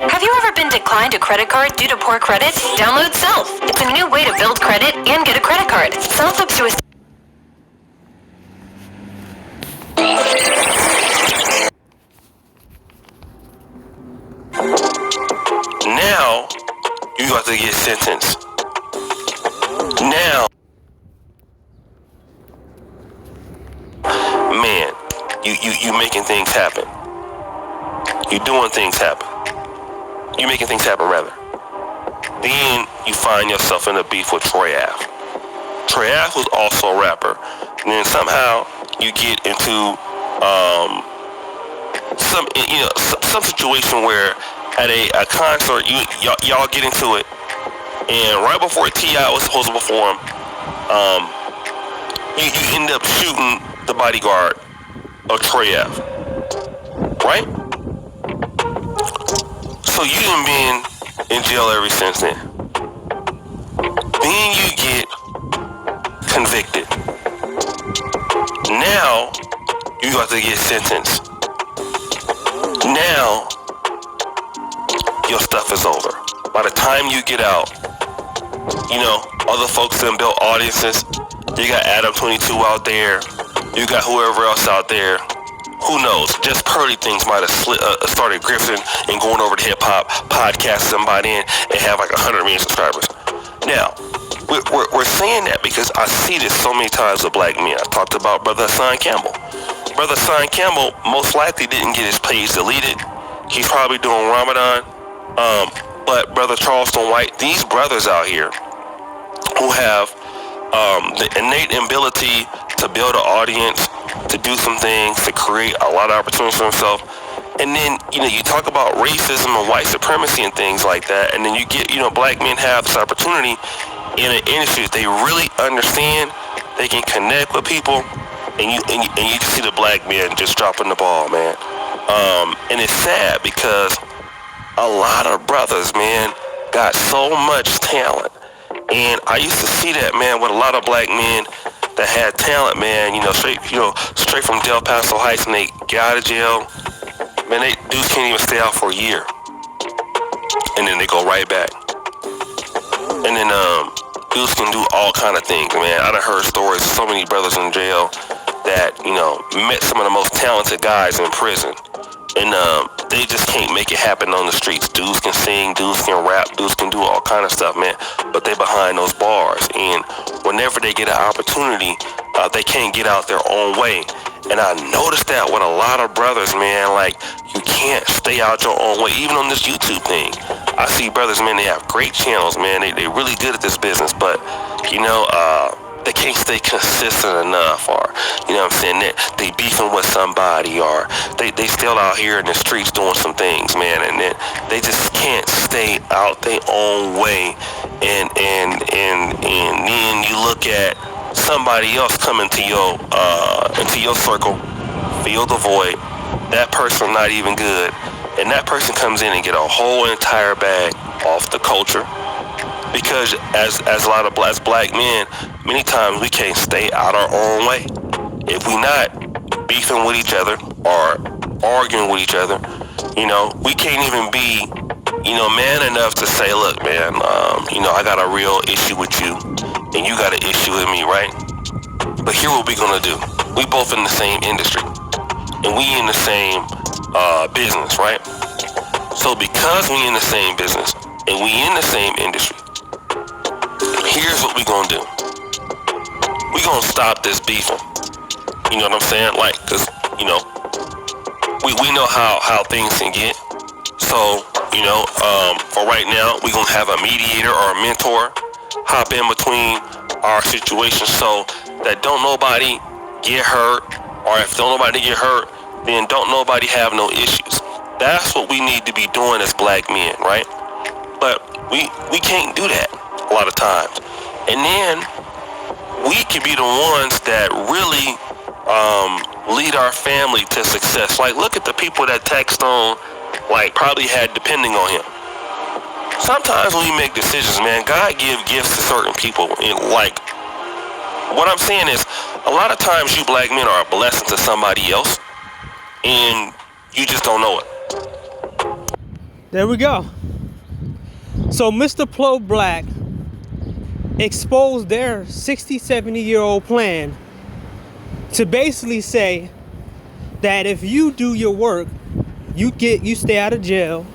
Have you ever been declined a credit card due to poor credit? Download Self. It's a new way to build credit and get a credit card. Self helps you Now, you got to get sentenced. Now, man, you making things happen. You doing things happen. You making things happen, rather. Then you find yourself in a beef with Troy Ave. Troy Ave was also a rapper. And then somehow you get into some situation where at a concert y'all get into it, and right before T.I. was supposed to perform, you end up shooting the bodyguard of Troy Ave, right? So you done been in jail ever since then. Then you get convicted. Now you got to get sentenced. Now your stuff is over. By the time you get out, other folks done built audiences. You got Adam 22 out there. You got whoever else out there. Who knows? Just Purdy things might have started grifting and going over to hip-hop, podcast somebody in, and have like 100 million subscribers. Now, we're saying that because I see this so many times with black men. I talked about Brother Hassan Campbell. Brother Hassan Campbell most likely didn't get his page deleted. He's probably doing Ramadan. But Brother Charleston White, these brothers out here who have the innate ability to build an audience, to do some things, to create a lot of opportunities for himself. And then, you talk about racism and white supremacy and things like that. And then you get, black men have this opportunity in an industry that they really understand. They can connect with people. And you just see the black men just dropping the ball, man. And it's sad because a lot of brothers, man, got so much talent. And I used to see that, man, with a lot of black men that had talent, man, straight from Del Paso Heights, and they get out of jail. Man, they dudes can't even stay out for a year. And then they go right back. And then dudes can do all kind of things, man. I done heard stories of so many brothers in jail that, met some of the most talented guys in prison. And they just can't make it happen on the streets. Dudes can sing, dudes can rap, dudes can do all kind of stuff, man. But they behind those bars. And whenever they get an opportunity, they can't get out their own way. And I noticed that with a lot of brothers, man. Like, you can't stay out your own way, even on this YouTube thing. I see brothers, man, they have great channels, man. They really good at this business. But, they can't stay consistent enough, or, they beefing with somebody, or they still out here in the streets doing some things, man, and then they just can't stay out their own way, and then you look at somebody else come into your circle, fill the void, that person not even good, and that person comes in and get a whole entire bag off the culture. Because as a lot of black men, many times we can't stay out our own way. If we not beefing with each other or arguing with each other, we can't even be, man enough to say, look, man, I got a real issue with you and you got an issue with me, right? But here what we gonna do. We both in the same industry and we in the same business, right? So because we in the same business and we in the same industry, here's what we gonna do. We gonna stop this beefing. You know what I'm saying? Like, cause, we know how things can get. So, for right now, we gonna have a mediator or a mentor hop in between our situation so that don't nobody get hurt, or if don't nobody get hurt, then don't nobody have no issues. That's what we need to be doing as black men, right? But we can't do that a lot of times. And then we can be the ones that really lead our family to success. Like, look at the people that Tax Stone, probably had depending on him. Sometimes when we make decisions, man, God give gifts to certain people. And what I'm saying is, a lot of times you black men are a blessing to somebody else, and you just don't know it. There we go. So Mr. Pro Black exposed their 60, 70-year-old plan to basically say that if you do your work, you stay out of jail,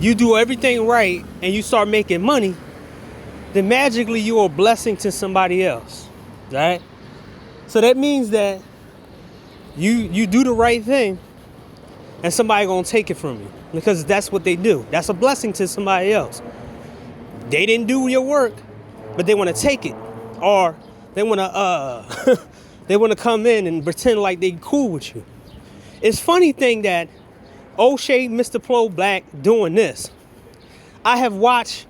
you do everything right, and you start making money, then magically you're a blessing to somebody else, right? So that means that you do the right thing, and somebody gonna take it from you, because that's what they do. That's a blessing to somebody else. They didn't do your work, but they want to take it, or they want to they want to come in and pretend like they cool with you. It's funny thing that O'Shea, Mr. Pro Black doing this. I have watched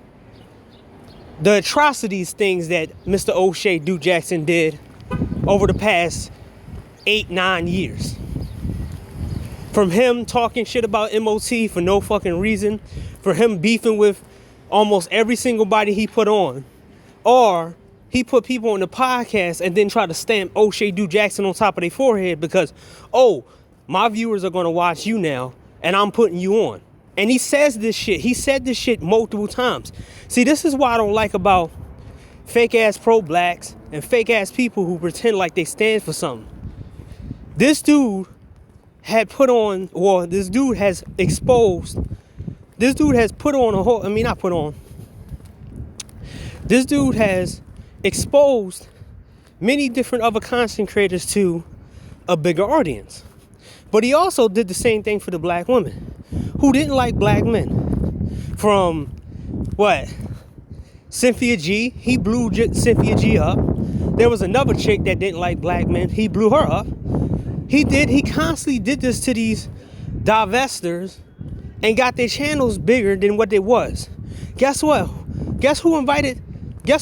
the atrocities things that Mr. O'Shea Du Jackson did over the past 8-9 years. From him talking shit about MOT for no fucking reason, for him beefing with almost every single body he put on, or he put people on the podcast and then try to stamp O'Shea Du Jackson on top of their forehead because, oh, my viewers are going to watch you now and I'm putting you on. And he says this shit. He said this shit multiple times. See, this is what I don't like about fake ass pro-blacks and fake ass people who pretend like they stand for something. This dude had put on, or this dude has exposed, this dude has put on a whole, not put on. This dude has exposed many different other content creators to a bigger audience. But he also did the same thing for the black women who didn't like black men. From what? Cynthia G. He blew Cynthia G up. There was another chick that didn't like black men. He blew her up. He constantly did this to these divestors and got their channels bigger than what they was. Guess what? Guess who invited the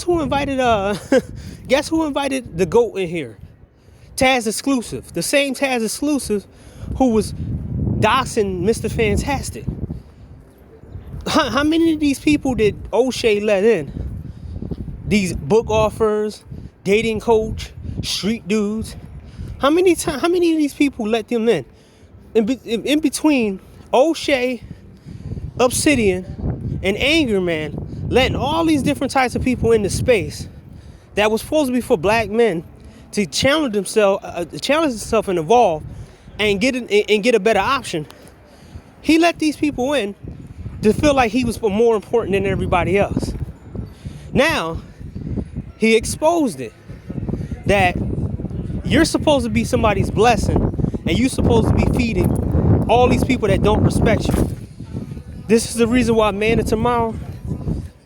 GOAT in here? Taz Exclusive. The same Taz Exclusive who was doxing Mr. Fantastic. How many of these people did O'Shea let in? These book offers, dating coach, street dudes. How many of these people let them in? In between O'Shea, Obsidian, and Anger Man, letting all these different types of people into space that was supposed to be for black men to challenge themselves and evolve and get a better option. He let these people in to feel like he was more important than everybody else. Now, he exposed it. That you're supposed to be somebody's blessing and you're supposed to be feeding all these people that don't respect you. This is the reason why Man of Tomorrow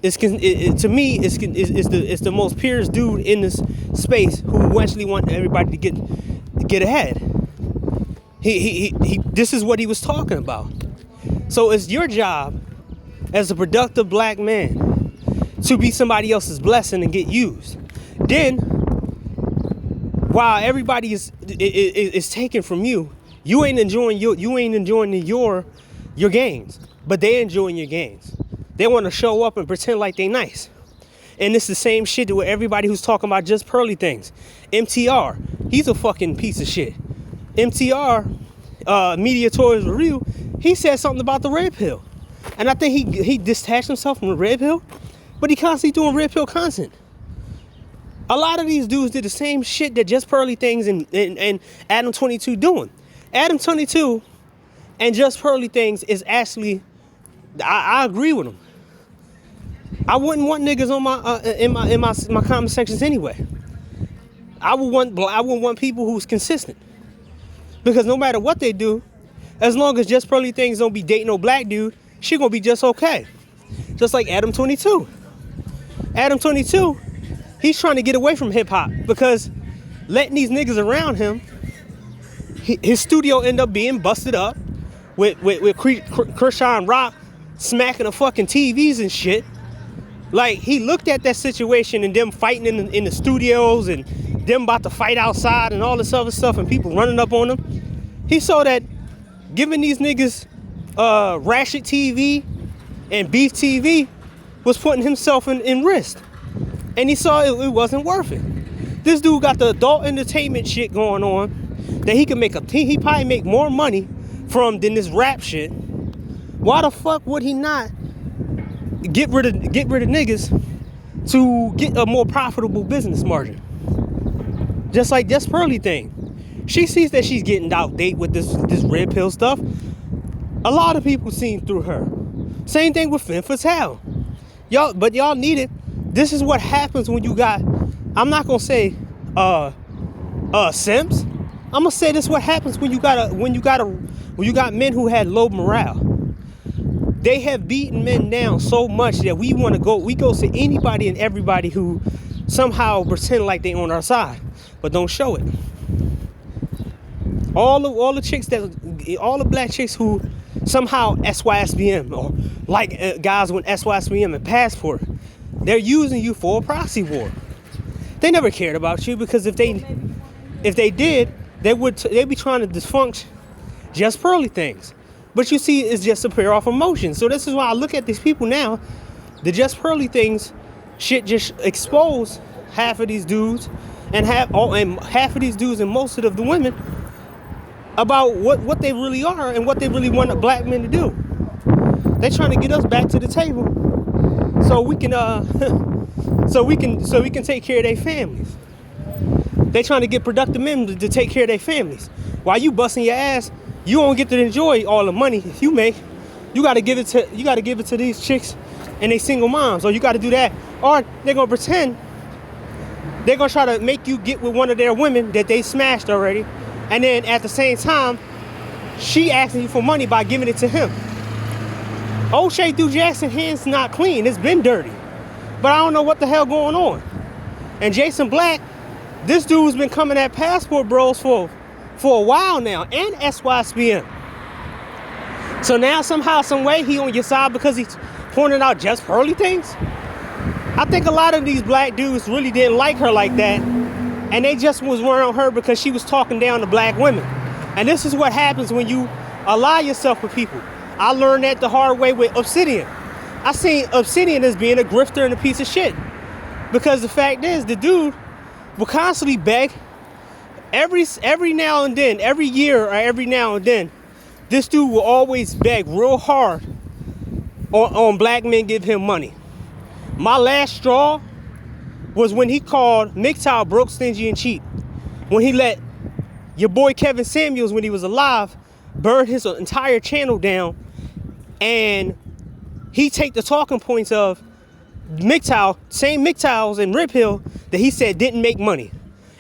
is, to me, is the most purest dude in this space who actually want everybody to get ahead. This is what he was talking about. So it's your job as a productive black man to be somebody else's blessing and get used. Then, while everybody is taken from you, you ain't enjoying your gains, but they enjoying your gains. They want to show up and pretend like they nice. And it's the same shit with everybody who's talking about just pearly things. MTR, he's a fucking piece of shit. MTR, Media Toys Review, he said something about the red pill. And I think he detached himself from the red pill, but he constantly doing red pill content. A lot of these dudes did the same shit that Just Pearly Things and Adam 22 doing. Adam 22 and Just Pearly Things is actually, I agree with him. I wouldn't want niggas on my comment sections anyway. I would want people who's consistent. Because no matter what they do, as long as Just Pearly Things don't be dating no black dude, she gonna be just okay. Just like Adam 22. Adam 22, he's trying to get away from hip hop because letting these niggas around him, his studio end up being busted up with Krishan Rock smacking the fucking TVs and shit. Like, he looked at that situation and them fighting in the studios and them about to fight outside and all this other stuff and people running up on him. He saw that giving these niggas Ratchet TV and Beef TV was putting himself in risk. And he saw it wasn't worth it. This dude got the adult entertainment shit going on that he could he probably make more money from than this rap shit. Why the fuck would he not get rid of niggas to get a more profitable business margin? Just like Jess Pearly thing. She sees that she's getting outdated with this red pill stuff. A lot of people seen through her. Same thing with Femme Fatale. Y'all need it. This is what happens when you got, I'm not gonna say simps. I'm gonna say this is what happens when you got men who had low morale. They have beaten men down so much that we go to anybody and everybody who somehow pretend like they on our side, but don't show it. All the black chicks who somehow SYSBM or like guys with SYSBM and passport, they're using you for a proxy war. They never cared about you, because if they did, they'd be trying to dysfunction Jess Pearly things. But you see, it's just a pair off emotion. So this is why I look at these people now. The Jess Pearly things, shit just exposed half of these dudes and half of these dudes and most of the women about what they really are and what they really want black men to do. They're trying to get us back to the table so we can take care of their families. They trying to get productive men to take care of their families. While you busting your ass, you don't get to enjoy all the money you make. You gotta give it to these chicks and they single moms, or you gotta do that. Or they're gonna pretend they're gonna try to make you get with one of their women that they smashed already. And then at the same time, she asking you for money by giving it to him. O'Shea Du Jackson hands not clean. It's been dirty. But I don't know what the hell going on. And Jason Black, this dude's been coming at Passport Bros for a while now, and SYSBM. So now somehow, some way, he on your side because he's pointing out Jess Pearly things? I think a lot of these black dudes really didn't like her like that. And they just was worried on her because she was talking down to black women. And this is what happens when you ally yourself with people. I learned that the hard way with Obsidian. I seen Obsidian as being a grifter and a piece of shit. Because the fact is, the dude will constantly beg. Every now and then, every year or every now and then, this dude will always beg real hard on black men give him money. My last straw was when he called MGTOW broke, stingy, and cheap. When he let your boy Kevin Samuels, when he was alive, burn his entire channel down, and he take the talking points of MGTOW, same MGTOWs and Rip Hill that he said didn't make money,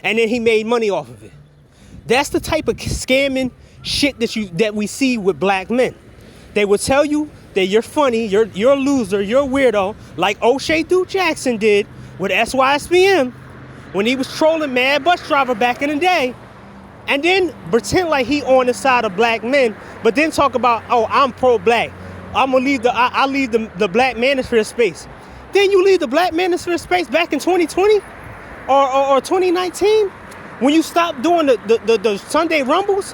and then he made money off of it. That's the type of scamming shit that we see with black men. They will tell you that you're funny, you're a loser, you're a weirdo, like O'Shea Du Jackson did with SYSBM when he was trolling Mad Bus Driver back in the day, and then pretend like he on the side of black men, but then talk about, oh, I'm pro-black. I'm gonna leave the black manosphere space. Then you leave the black manosphere space back in 2020 or 2019 when you stopped doing the Sunday Rumbles.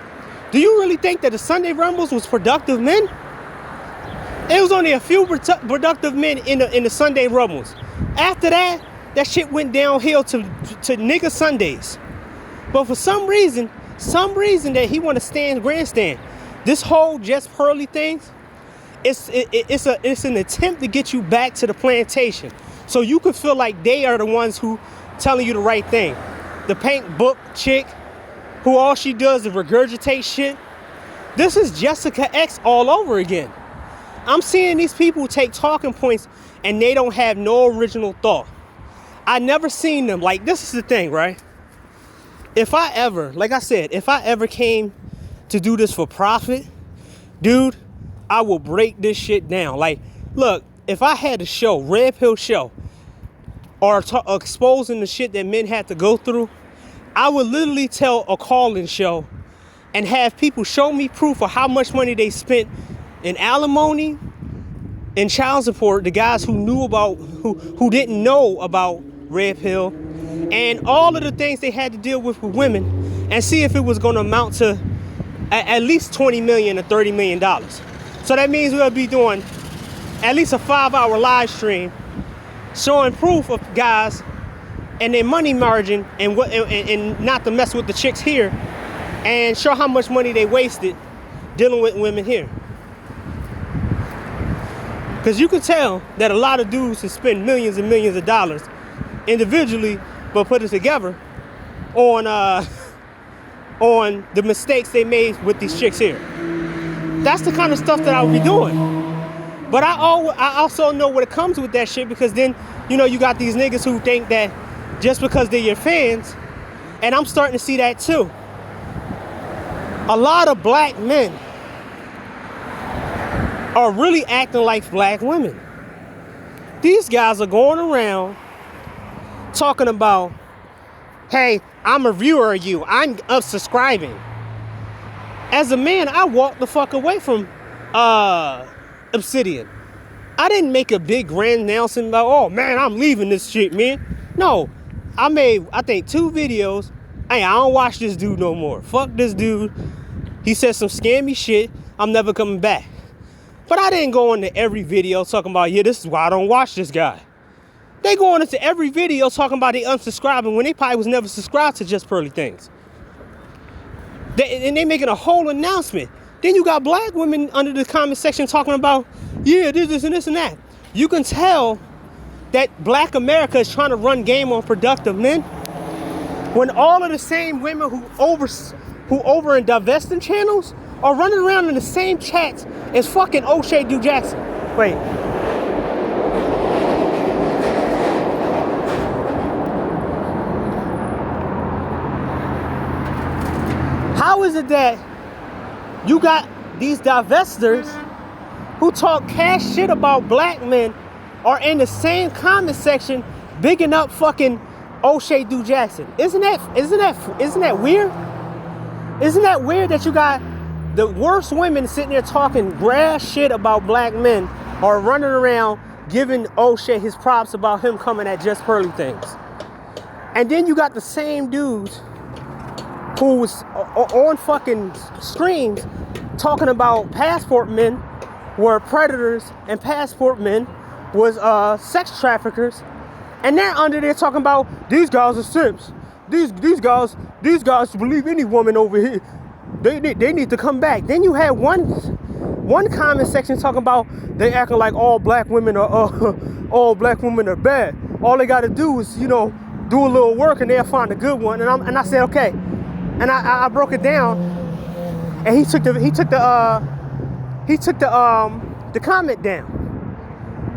Do you really think that the Sunday Rumbles was productive men? It was only a few productive men in the Sunday Rumbles. After that, that shit went downhill to nigga Sundays. But for some reason that he want to grandstand. This whole Jess Pearly thing, it's an attempt to get you back to the plantation, so you can feel like they are the ones who telling you the right thing. The pink book chick, who all she does is regurgitate shit. This is Jessica X all over again. I'm seeing these people take talking points and they don't have no original thought. I never seen them. Like, this is the thing, right? If I ever came to do this for profit, dude, I will break this shit down. Like, look, if I had a show, Red Pill show, or exposing the shit that men had to go through, I would literally tell a call-in show and have people show me proof of how much money they spent in alimony and child support, the guys who knew about, who didn't know about Red Pill, and all of the things they had to deal with women, and see if it was going to amount to at least $20 million or $30 million. So that means we'll be doing at least a 5-hour live stream showing proof of guys and their money margin and not to mess with the chicks here, and show how much money they wasted dealing with women here. Because you can tell that a lot of dudes have spent millions and millions of dollars individually, but put it together on the mistakes they made with these chicks here. That's the kind of stuff that I would be doing. But I also know what it comes with that shit, because then, you know, you got these niggas who think that just because they're your fans, and I'm starting to see that too. A lot of black men are really acting like black women. These guys are going around talking about, hey, I'm a viewer of you, I'm unsubscribing. As a man, I walked the fuck away from Obsidian. I didn't make a big grand announcement about, oh man, I'm leaving this shit, man. No, I made, I think, 2 videos. Hey, I don't watch this dude no more. Fuck this dude. He said some scammy shit. I'm never coming back. But I didn't go into every video talking about, yeah, this is why I don't watch this guy. They going into every video talking about they unsubscribing when they probably was never subscribed to Just Pearly Things. And they making a whole announcement. Then you got black women under the comment section talking about, yeah, this and this and that. You can tell that black America is trying to run game on productive men, when all of the same women who over in divesting channels are running around in the same chats as fucking O'Shea Du Jackson. Wait. How is it that you got these divestors who talk cash shit about black men are in the same comment section bigging up fucking O'Shea Du Jackson? Isn't that weird? Isn't that weird that you got the worst women sitting there talking grass shit about black men or running around giving O'Shea his props about him coming at Just Pearly Things? And then you got the same dudes who was on fucking streams talking about passport men were predators and passport men was sex traffickers, and they're under there talking about these guys are simps. These guys believe any woman over here. They need to come back. Then you had one comment section talking about they acting like all black women are bad. All they got to do is, you know, do a little work and they'll find a good one. And I said okay, and I broke it down, and he took the comment down,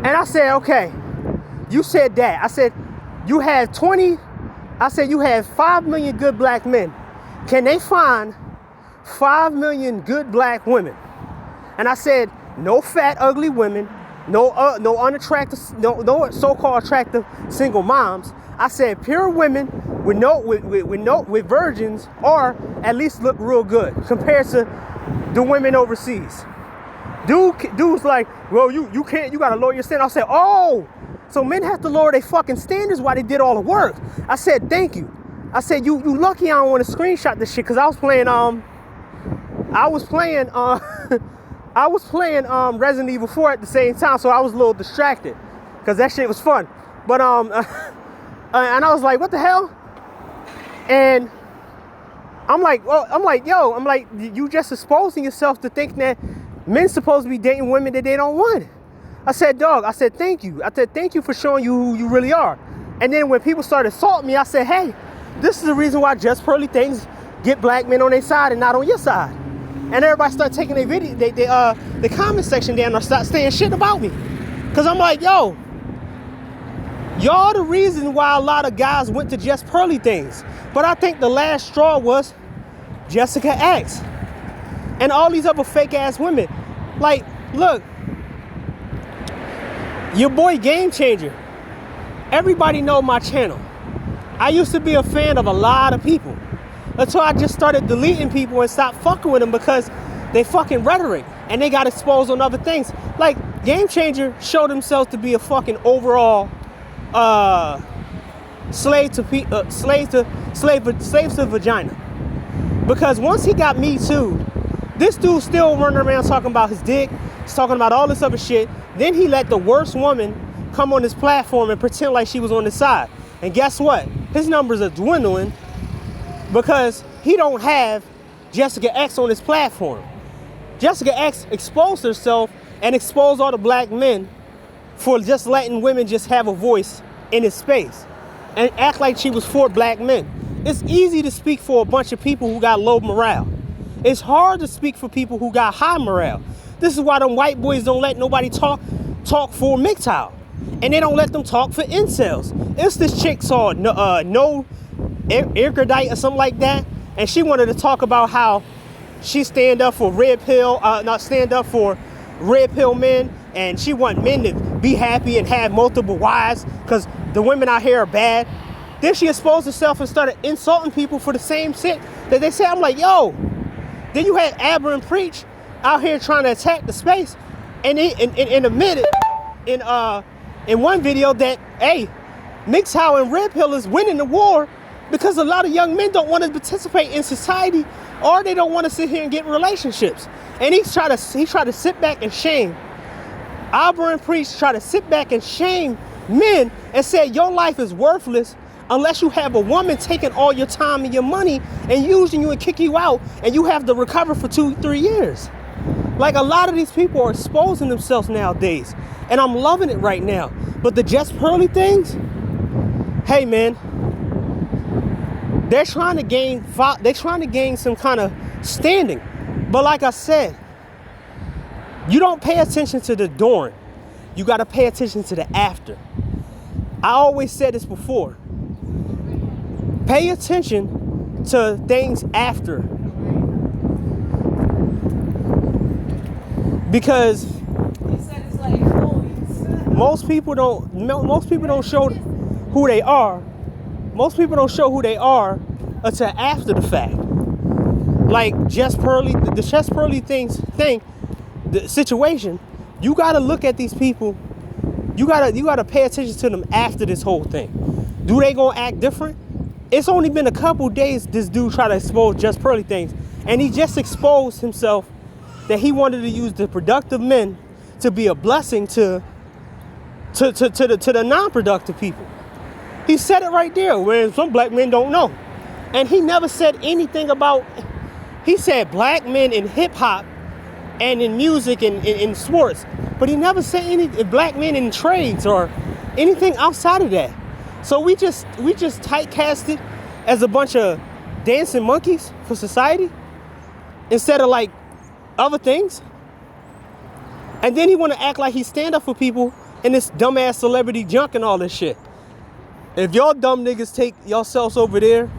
and I said okay, you said that. I said you had 5 million good black men. Can they find 5 million good black women? And I said, no fat, ugly women, no unattractive, no so-called attractive single moms. I said pure women with virgins, or at least look real good compared to the women overseas. Dude's like, well, you can't, you gotta lower your standard. I said, oh, so men have to lower their fucking standards while they did all the work. I said, thank you. I said, you lucky I don't want to screenshot this shit, because I was playing Resident Evil 4 at the same time, so I was a little distracted because that shit was fun. But and I was like, what the hell? And I'm like, you just exposing yourself to think that men's supposed to be dating women that they don't want. I said, dog, I said, thank you. I said, thank you for showing you who you really are. And then when people started assaulting me, I said, hey, this is the reason why Just Pearly Things get black men on their side and not on your side. And everybody started taking their video, the comment section down, or start saying shit about me. Cause I'm like, yo, y'all the reason why a lot of guys went to Just Pearly Things. But I think the last straw was Jessica X and all these other fake ass women. Like, look, your boy Game Changer. Everybody know my channel. I used to be a fan of a lot of people, until I just started deleting people and stopped fucking with them because they fucking rhetoric and they got exposed on other things. Like, Game Changer showed himself to be a fucking overall slave to vagina. Because once he got Me Too, this dude still running around talking about his dick, he's talking about all this other shit. Then he let the worst woman come on his platform and pretend like she was on his side. And guess what? His numbers are dwindling because he don't have Jessica X on his platform. Jessica X exposed herself and expose all the black men for just letting women just have a voice in his space and act like she was for black men. It's easy to speak for a bunch of people who got low morale. It's hard to speak for people who got high morale. This is why them white boys don't let nobody talk for MGTOW. And they don't let them talk for incels. It's this chick saw No Ercodite or something like that, and she wanted to talk about how she stand up for red pill men, and she want men to be happy and have multiple wives because the women out here are bad. Then she exposed herself and started insulting people for the same shit that they say. I'm like, yo. Then you had Aberrant Preach out here trying to attack the space, and in a minute, in one video that, hey, MGTOW and Red Pill is winning the war because a lot of young men don't want to participate in society, or they don't want to sit here and get relationships. And he tried to sit back and shame. Aberrant Preach tried to sit back and shame men and said your life is worthless unless you have a woman taking all your time and your money and using you and kick you out, and you have to recover for 2-3 years. Like, a lot of these people are exposing themselves nowadays, and I'm loving it right now. But the Jess Pearly things, hey man, they're trying to gain some kind of standing. But like I said, you don't pay attention to the during. You got to pay attention to the after. I always said this before. Pay attention to things after. Because most people don't show who they are. Most people don't show who they are until after the fact. Like Jess Pearly, the Jess Pearly thing, the situation, you gotta look at these people. You gotta pay attention to them after this whole thing. Do they gonna act different? It's only been a couple days this dude tried to expose Jess Pearly things, and he just exposed himself that he wanted to use the productive men to be a blessing to the non-productive people. He said it right there, where some black men don't know. And he never said anything about, he said black men in hip hop and in music and in sports, but he never said any black men in trades or anything outside of that. So we just typecast it as a bunch of dancing monkeys for society instead of like other things. And then he want to act like he stand up for people in this dumbass celebrity junk and all this shit. If y'all dumb niggas take yourselves over there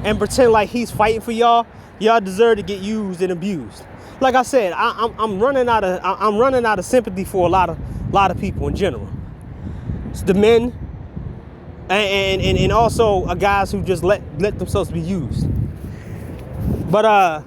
and pretend like he's fighting for y'all, y'all deserve to get used and abused. Like I said, I'm running out of sympathy for a lot of people in general. It's the men and also guys who just let themselves be used. But